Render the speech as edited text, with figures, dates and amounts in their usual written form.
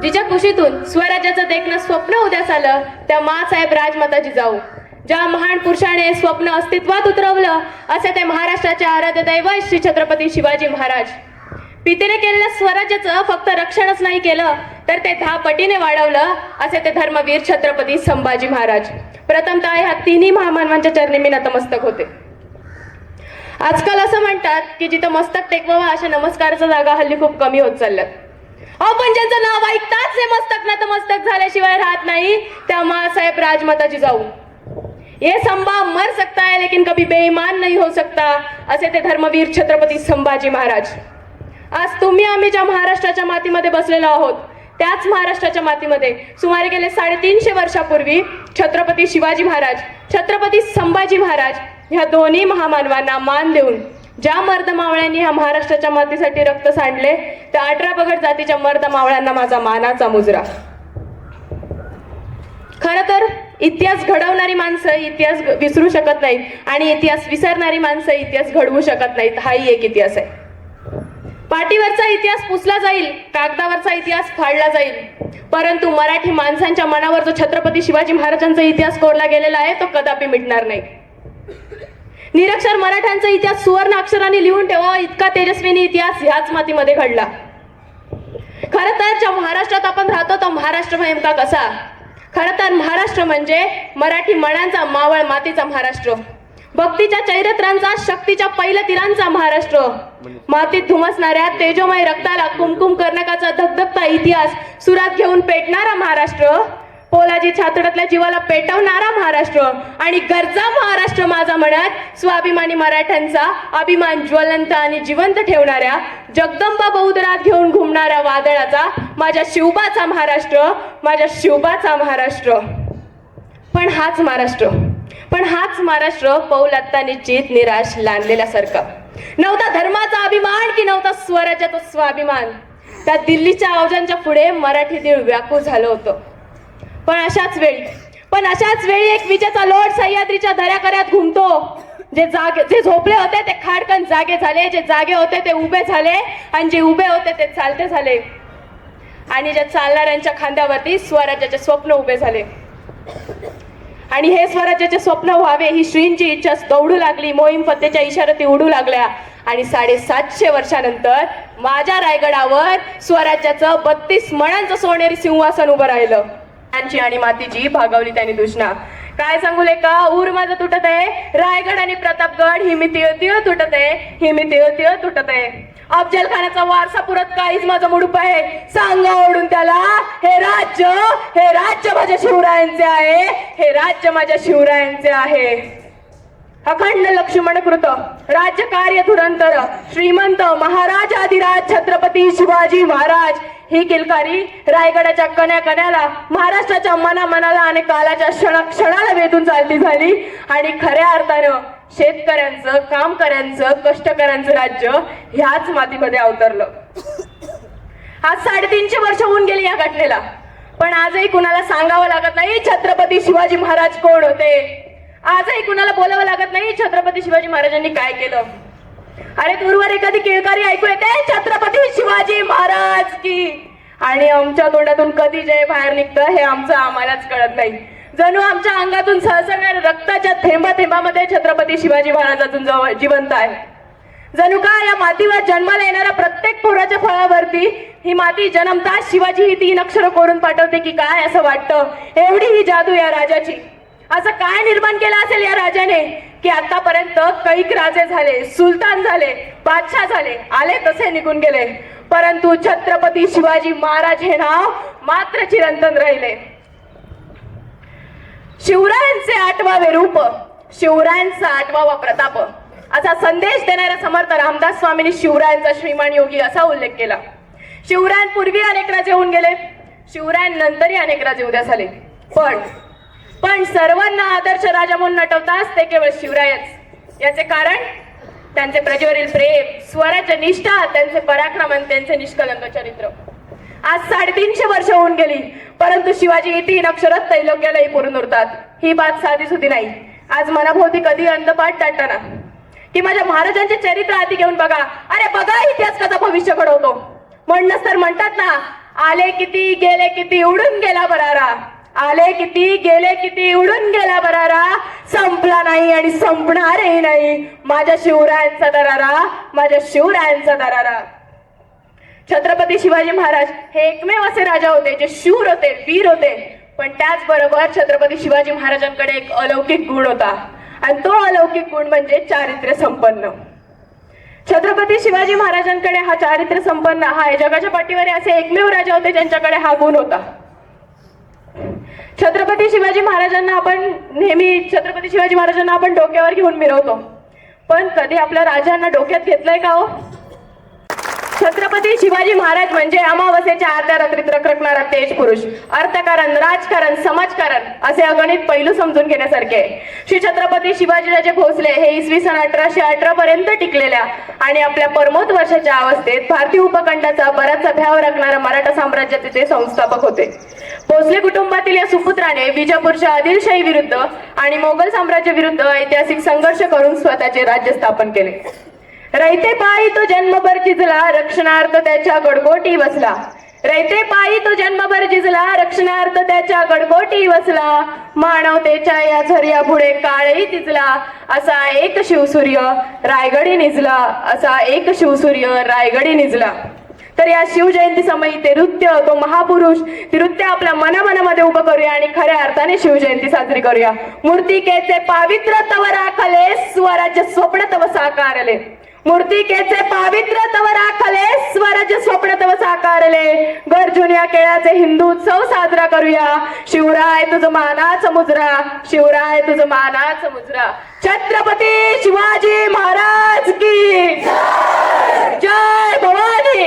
जिच्या कुशीतून स्वराज्याचं देखणं स्वप्न उद्यास आलं त्या माँसाहेब राजमाता जिजाऊ, ज्या महान पुरुषाने स्वप्न अस्तित्वात उतरवलं असे ते महाराष्ट्राचे आराध्य दैवत श्री छत्रपती शिवाजी महाराज. पितेने केलेल्या स्वराज्याचं फक्त रक्षणच नाही केलं तर ते 10 पटीने वाढवलं असे ते धर्मवीर छत्रपती संभाजी महाराज. प्रथमतः ह्या तिन्ही महामानवांच्या चरणी मी नतमस्तक होते. आजकाल असं म्हणतात की जिथं मस्तक टेकवावं अशा नमस्काराच्या जागा हल्ली खूप कमी होत चालल्यात. पण ज्यांचं नाव ऐकताच हे मस्तक नतमस्तक झाल्याशिवाय राहत नाही त्या माँसाहेब राजमाता जिजाऊ. ये संभा मर सकता है लेकिन कभी बेईमान नहीं हो सकता असे ते धर्मवीर छत्रपती संभाजी महाराज. आज तुम्ही आम्ही ज्या महाराष्ट्राच्या मातीमध्ये बसलेलो आहोत त्याच महाराष्ट्राच्या मातीमध्ये सुमारे गेले 350 वर्षापूर्वी छत्रपती शिवाजी महाराज, छत्रपती संभाजी महाराज ह्या दोन्ही महामानवांना मान देऊन ज्या मर्द मावळ्यांनी ह्या महाराष्ट्राच्या मातीसाठी रक्त सांडले त्या 18 पगड जातीच्या मर्द मावळ्यांना माझा मानाचा मुजरा. खरं तर इतिहास घडवणारी माणसं इतिहास विसरू शकत नाहीत आणि इतिहास विसरणारी माणसं इतिहास घडवू शकत नाहीत. हाही एक इतिहास आहे. पाटीवरचा इतिहास पुसला जाईल, कागदावरचा इतिहास फाडला जाईल, परंतु मराठी माणसांच्या मनावर जो छत्रपती शिवाजी महाराजांचा इतिहास कोरला गेलेला आहे तो कदापि मिटणार नाही. निरक्षर मराठ्यांचा इतिहास सुवर्ण अक्षरांनी लिहून ठेवावा इतका तेजस्वी इतिहास ह्याच मातीमध्ये घडला. खरं तर ज्या महाराष्ट्रात आपण राहतो तो महाराष्ट्र नेमका कसा? खरं तर महाराष्ट्र म्हणजे मराठी मनांचा, मावळ मातीचा महाराष्ट्र, भक्तीच्या चैरत्रांचा, शक्तीच्या पैलतीरांचा महाराष्ट्र, मातीत धुमसणाऱ्या तेजोमय रक्ताला कुमकुम कर्णकाचा धगधगता इतिहास सुरात घेऊन पेटणारा महाराष्ट्र, पोलाजी छातडातल्या जीवाला पेटवणारा महाराष्ट्र आणि गरजा महाराष्ट्र माझा म्हणत स्वाभिमानी मराठ्यांचा अभिमान ज्वलंत आणि जिवंत ठेवणाऱ्या, जगदंबा बहुदरात घेऊन घुमणाऱ्या वादळाचा माझ्या शिवबाचा महाराष्ट्र, माझ्या शिवबाचा महाराष्ट्र. पण हाच महाराष्ट्र पौल आत्ता निश्चित निराश लांडलेल्यासारखा. नव्हता धर्माचा अभिमान की नव्हता स्वराज्याचा स्वाभिमान. त्या दिल्लीच्या आवाजांच्या पुढे मराठी दिल व्याकुळ झालं होतं. पण अशाच वेळी एक विजेचा लोट सह्याद्रीच्या दऱ्याकऱ्यात घुमतो. जे झोपले होते ते खाडकन जागे झाले, जे जागे होते ते उभे झाले आणि जे उभे होते ते चालते झाले आणि ज्या चालणाऱ्यांच्या खांद्यावरती स्वराज्याचे स्वप्न उभे झाले. आणि हे स्वराज्याचे स्वप्न व्हावे ही श्रींची इच्छा दौडू लागली. मोहीम फतेच्या इशाराती उडू लागल्या आणि 750 वर्षानंतर माझ्या रायगडावर स्वराज्याचं 32 मणांचं सोनेरी सिंहासन उभं राहिलं. आणि मातीची भागवली त्यांनी दुष्णा. काय सांगू लेका, ऊर माझं तुटत आहे, रायगड आणि प्रतापगड ही मी तिळ तुटत आहे. अफजल खानाचा वारसा पुरत काहीच माझं मुडूप आहे. सांगा ओढून त्याला हे राज्य माझ्या शिवरायांचे आहे, हे राज्य माझ्या शिवरायांचे आहे. अखंड लक्ष्मणकृत राज्य कार्य धुरंतर श्रीमंत महाराजाधिराज छत्रपती शिवाजी महाराज ही किलकारी रायगडाच्या कण्याला, महाराष्ट्राच्या मनाला आणि कालाच्या क्षणाला वेधून चालती झाली आणि खऱ्या अर्थानं शेतकऱ्यांचं, कामकऱ्यांचं, कष्टकऱ्यांचं राज्य ह्याच मातीमध्ये अवतरलं. आज 350 वर्ष होऊन गेली या घटनेला, पण आजही कुणाला सांगावं लागत नाही छत्रपती शिवाजी महाराज कोण होते. आजही कुणाला बोलावं लागत नाही छत्रपती शिवाजी महाराजांनी काय केलं. अरे दूरवर एखादी किळकारी ऐकू येते छत्रपती शिवाजी महाराज की, आणि आमच्या तोंडातून कधी जय बाहेर निघतं हे आम्हालाच कळत नाही. जणू आमच्या अंगातून सहसगळ्या रक्ताच्या थेंबामध्ये छत्रपती शिवाजी महाराज अजून जिवंत आहे. जणू काय या मातीवर जन्माला येणाऱ्या प्रत्येक पोराच्या फळावरती ही माती जन्मताच शिवाजी ही 3 अक्षरं कोरून पाठवते की काय असं वाटतं. एवढी ही जादू या राजाची. असं काय निर्माण केलं असेल या राजाने की आतापर्यंत कैक राजे झाले, सुलतान झाले, बादशाह झाले, आले तसे निघून गेले, परंतु छत्रपती शिवाजी महाराज हे नाव मात्र चिरंतन राहिले. शिवरायांचे 8वावे रूप, शिवरायांचा 8वावा प्रताप असा संदेश देणाऱ्या समर्थ रामदास स्वामींनी शिवरायांचा श्रीमान योगी असा उल्लेख केला. शिवरायांपूर्वी अनेक राजे होऊन गेले, शिवरायांनंतरही अनेक राजे उद्या झाले, पण सर्वांना आदर्श राजा म्हणून नटवताच ते केवळ शिवरायच. याचे कारण त्यांचे प्रजेवरील प्रेम, स्वराज्य निष्ठा, त्यांचे पराक्रम आणि त्यांचे निष्कलंक चरित्र. आज 350 वर्ष होऊन गेली, परंतु शिवाजी 3 अक्षरात त्रैलोक्यालाही पुरून उरतात. ही बात साधी सुधी नाही. आज मनाभोवती कधी अंधपाठ टाळताना की माझ्या महाराजांचे चरित्र हाती घेऊन बघा, अरे बघा इतिहास कसा भविष्य घडवतो. म्हणूनच तर म्हणतात ना, आले किती गेले किती उडून गेला बरारा, आले किती गेले किती उडून गेला बरारा, संपला नाही आणि संपणारही नाही माझ्या शिवरायांचा दरारा, माझ्या शिवरायांचा दरारा. छत्रपती शिवाजी महाराज हे एकमेव असे राजा होते जे शूर होते, वीर होते, पण त्याचबरोबर छत्रपती शिवाजी महाराजांकडे एक अलौकिक गुण होता आणि तो अलौकिक गुण म्हणजे चारित्र्य संपन्न. छत्रपती शिवाजी महाराजांकडे हा चारित्र्य संपन्न हा जगाच्या पाठीवर असे एकमेव राजा होते ज्यांच्याकडे हा गुण होता. छत्रपती शिवाजी महाराजांना आपण डोक्यावर घेऊन मिरवतो, पण कधी आपल्या राजांना डोक्यात घेतलंय का हो? छत्रपती शिवाजी महाराज म्हणजे अमावस्येच्या आदल्या रात्रीत रखरखणारा तेज पुरुष, अर्थकारण, राजकारण, समाजकारण असे अगणित पैलू समजून घेण्यासारखे आहे. श्री छत्रपती शिवाजीराजे भोसले हे इसवी सन 1818 पर्यंत टिकलेल्या आणि आपल्या परमोत वर्षाच्या अवस्थेत भारतीय उपखंडाचा बराचसा भ्याव राखणारा मराठा साम्राज्याचे ते संस्थापक होते. भोसले कुटुंबातील या सुपुत्राने विजापूरच्या आदिलशाही विरुद्ध आणि मोगल साम्राज्य विरुद्ध ऐतिहासिक संघर्ष करून स्वतःचे राज्य स्थापन केले. रयते पायी तो जन्मभर झिजला, रक्षणार्थ त्याच्या गडकोटी वसला. रयते पायी तो जन्मभर झिजला, रक्षणार्थ त्याच्या गडकोटी वसला. मानवतेच्या या झर्या पुढे काळही तिजला, असा एक शिवसूर्य रायगडी निजला, असा एक शिवसूर्य रायगडी निजला. तर या शिवजयंती समयी ते नृत्य, तो महापुरुष ते नृत्य आपल्या मनामध्ये उभं करूया आणि खऱ्या अर्थाने शिवजयंती साजरी करूया. मूर्तिकेचे पावित्र्य तव राखले, स्वराज्य स्वप्न तव साकारले. मूर्तिकेचे पावित्र्य तव राखले, स्वराज्य स्वप्न तव साकारले. गरजून या केळाचे हिंदू उत्सव साजरा करूया. शिवराय तुझ मानाच मुजरा, शिवराय तुझ मानाच मुजरा. छत्रपती शिवाजी महाराज की जय भवानी.